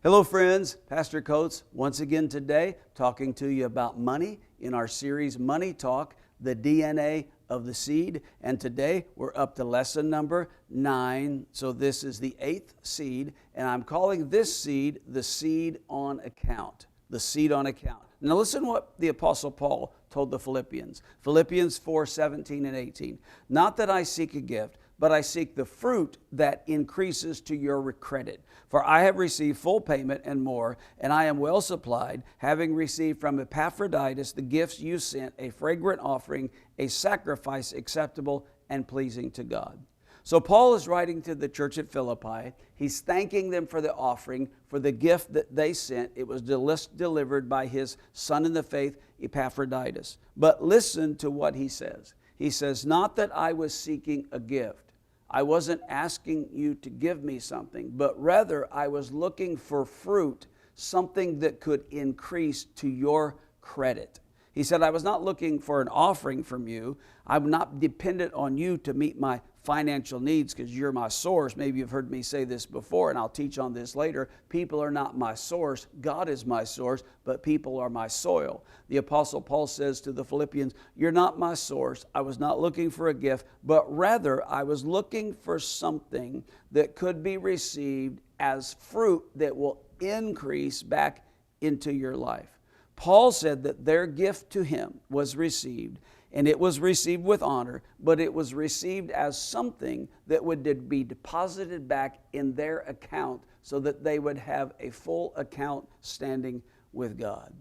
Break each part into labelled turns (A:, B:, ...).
A: Hello friends, Pastor Coates once again today talking to you about money in our series Money Talk, the DNA of the seed. And today we're up to lesson number 9. So this is the 8th seed, and I'm calling this seed the seed on account. The seed on account. Now listen what the Apostle Paul told the Philippians. Philippians 4:17 and 18. Not that I seek a gift, but I seek the fruit that increases to your credit. For I have received full payment and more, and I am well supplied, having received from Epaphroditus the gifts you sent, a fragrant offering, a sacrifice acceptable and pleasing to God. So Paul is writing to the church at Philippi. He's thanking them for the offering, for the gift that they sent. It was delivered by his son in the faith, Epaphroditus. But listen to what he says. He says, not that I was seeking a gift. I wasn't asking you to give me something, but rather I was looking for fruit, something that could increase to your credit. He said, I was not looking for an offering from you. I'm not dependent on you to meet my financial needs because you're my source. Maybe you've heard me say this before, and I'll teach on this later. People are not my source. God is my source, but people are my soil. The Apostle Paul says to the Philippians, you're not my source. I was not looking for a gift, but rather I was looking for something that could be received as fruit that will increase back into your life. Paul said that their gift to him was received, and it was received with honor, but it was received as something that would be deposited back in their account so that they would have a full account standing with God.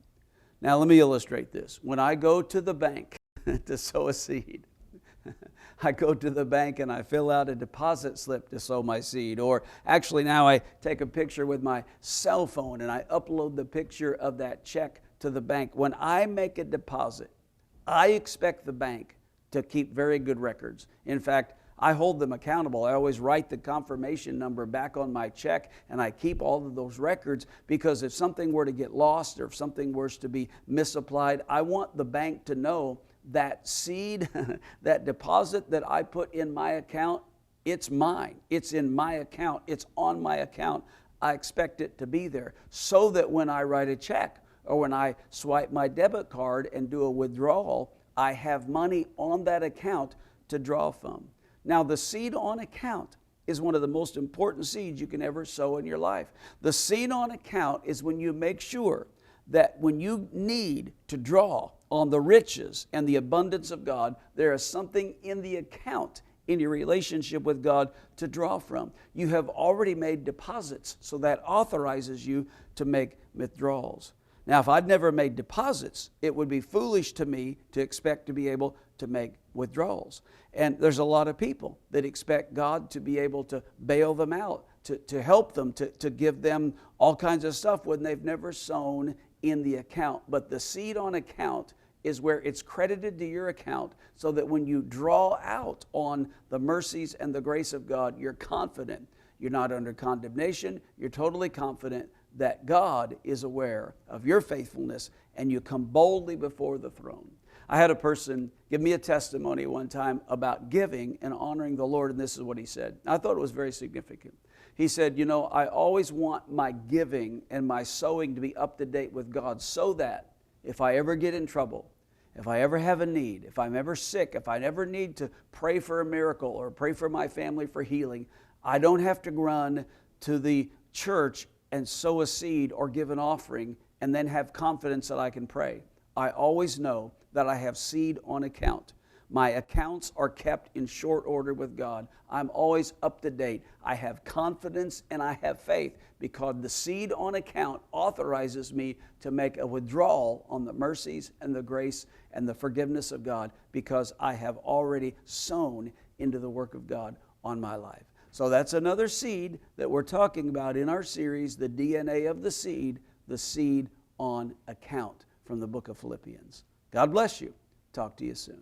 A: Now let me illustrate this. When I go to the bank to sow a seed, I go to the bank and I fill out a deposit slip to sow my seed. Or actually now I take a picture with my cell phone and I upload the picture of that check to the bank. When I make a deposit, I expect the bank to keep very good records. In fact, I hold them accountable. I always write the confirmation number back on my check, and I keep all of those records because if something were to get lost or if something were to be misapplied, I want the bank to know that seed, that deposit that I put in my account, it's mine. It's in my account. It's on my account. I expect it to be there so that when I write a check or when I swipe my debit card and do a withdrawal, I have money on that account to draw from. Now, the seed on account is one of the most important seeds you can ever sow in your life. The seed on account is when you make sure that when you need to draw on the riches and the abundance of God, there is something in the account in your relationship with God to draw from. You have already made deposits, so that authorizes you to make withdrawals. Now, if I'd never made deposits, it would be foolish to me to expect to be able to make withdrawals. And there's a lot of people that expect God to be able to bail them out, to help them, to give them all kinds of stuff when they've never sown in the account. But the seed on account is where it's credited to your account so that when you draw out on the mercies and the grace of God, you're confident. You're not under condemnation. You're totally confident that God is aware of your faithfulness and you come boldly before the throne. I had a person give me a testimony one time about giving and honoring the Lord, and this is what he said. I thought it was very significant. He said, you know, I always want my giving and my sowing to be up to date with God so that if I ever get in trouble, if I ever have a need, if I'm ever sick, if I ever need to pray for a miracle or pray for my family for healing, I don't have to run to the church and sow a seed or give an offering and then have confidence that I can pray. I always know that I have seed on account. My accounts are kept in short order with God. I'm always up to date. I have confidence and I have faith because the seed on account authorizes me to make a withdrawal on the mercies and the grace and the forgiveness of God because I have already sown into the work of God on my life. So that's another seed that we're talking about in our series, the DNA of the seed on account from the book of Philippians. God bless you. Talk to you soon.